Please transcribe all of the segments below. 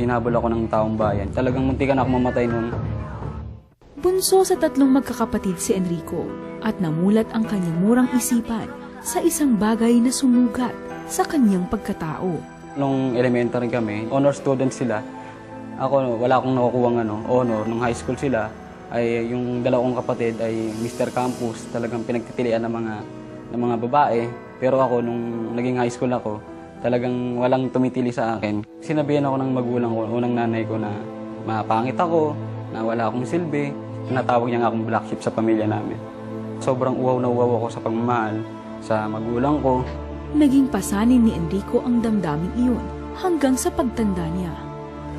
Hinabol ako ng taong bayan. Talagang muntikan ako mamatay noon. Bunso sa 3 magkakapatid si Enrico at namulat ang kanyang murang isipan sa isang bagay na sumugat sa kanyang pagkatao. Nung elementary kami, honor student sila. Ako, wala akong nakukuha honor. Nung high school sila, ay yung 2 kong kapatid ay Mr. Campus, talagang pinagtitilian ng mga babae. Pero ako, nung naging high school ako, talagang walang tumitili sa akin. Sinabihan ako ng magulang ko, unang nanay ko, na mapangit ako, na wala akong silbi. Tinatawag niya nga akong black sheep sa pamilya namin. Sobrang uhaw na uhaw ako sa pagmamahal sa magulang ko. Naging pasanin ni Enrico ang damdaming iyon hanggang sa pagtanda niya.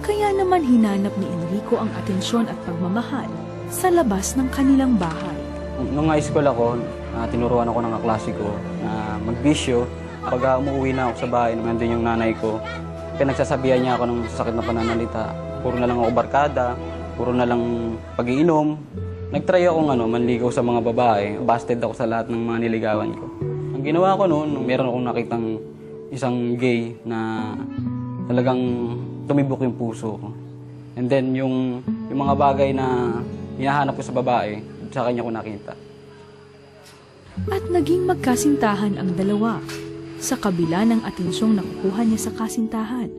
Kaya naman hinanap ni Enrico ang atensyon at pagmamahal sa labas ng kanilang bahay. Nung high school ako, tinuruan ako ng kaklase ko na magbisyo. Pag umuwi na ako sa bahay, nandun yung nanay ko, pinagsasabihan niya ako ng sakit na pananalita. Puro na lang ako barkada, puro na lang pag-iinom. Nag-try akong manligaw sa mga babae. Busted ako sa lahat ng mga niligawan ko. Ang ginawa ko noon, meron akong nakitang isang gay na talagang tumibok yung puso ko. And then yung mga bagay na hinahanap ko sa babae, sa kanya ko nakita. At naging magkasintahan ang dalawa. Sa kabila ng atensyong nakukuha niya sa kasintahan,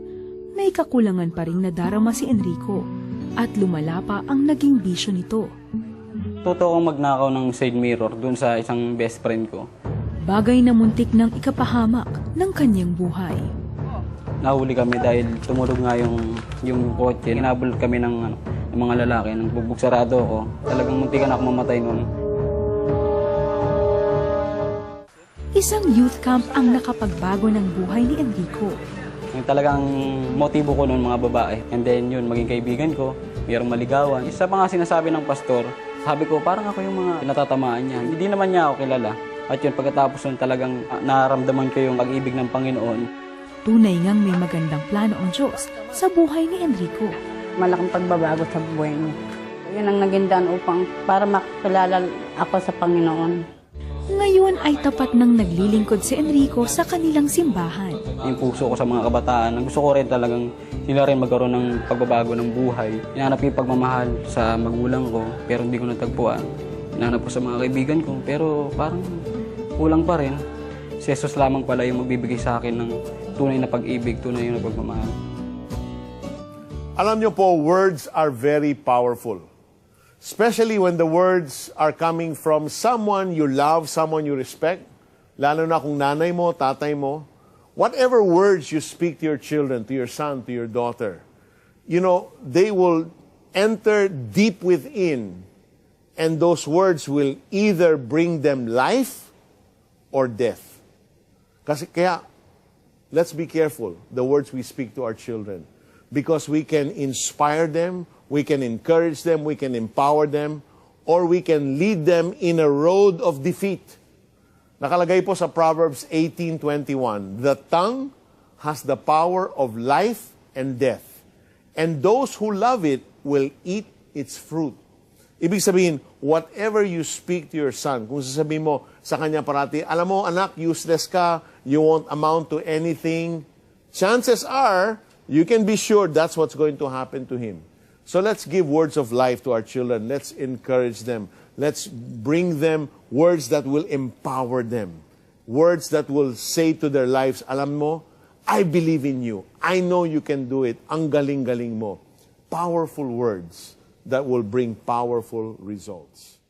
may kakulangan pa rin nadarama si Enrico at lumala pa ang naging bisyo nito. Totoo akong magnakaw ng side mirror dun sa isang best friend ko. Bagay na muntik ng ikapahamak ng kanyang buhay. Nahuli kami dahil tumulog nga yung kotse. Hinabol kami ng mga lalaki, ng bugbog sarado ko. Talagang muntikan ako mamatay noon. Isang youth camp ang nakapagbago ng buhay ni Enrico. Yung talagang motibo ko noon, mga babae. And then yun, maging kaibigan ko, mayroong maligawan. Isa pa nga sinasabi ng pastor, sabi ko, parang ako yung mga natatamaan niya. Hindi naman niya ako kilala. At yun, pagkatapos nun talagang nararamdaman ko yung pag-ibig ng Panginoon. Tunay ngang may magandang plano ang Diyos sa buhay ni Enrico. Malaking pagbabago sa buhay niya. Yun ang naging daan upang para makilala ako sa Panginoon. Ngayon ay tapat nang naglilingkod si Enrico sa kanilang simbahan. Yung puso ko sa mga kabataan, gusto ko rin talagang sila rin magkaroon ng pagbabago ng buhay. Hinahanap ko yung pagmamahal sa magulang ko, pero hindi ko natagpuan. Hinahanap ko sa mga kaibigan ko, pero parang kulang pa rin. Si Jesus lamang pala yung magbibigay sa akin ng tunay na pag-ibig, tunay na pagmamahal. Alam niyo po, words are very powerful. Especially when the words are coming from someone you love, someone you respect, lalo na kung nanay mo, tatay mo. Whatever words you speak to your children, to your son, to your daughter, they will enter deep within, and those words will either bring them life or death. Kaya, let's be careful, the words we speak to our children, because we can inspire them, we can encourage them, we can empower them, or we can lead them in a road of defeat. Nakalagay po sa Proverbs 18:21, the tongue has the power of life and death, and those who love it will eat its fruit. Ibig sabihin, whatever you speak to your son, kung sasabihin mo sa kanya parati, alam mo anak, useless ka, you won't amount to anything, chances are, you can be sure that's what's going to happen to him. So let's give words of life to our children. Let's encourage them. Let's bring them words that will empower them. Words that will say to their lives, alam mo, I believe in you. I know you can do it. Ang galing-galing mo. Powerful words that will bring powerful results.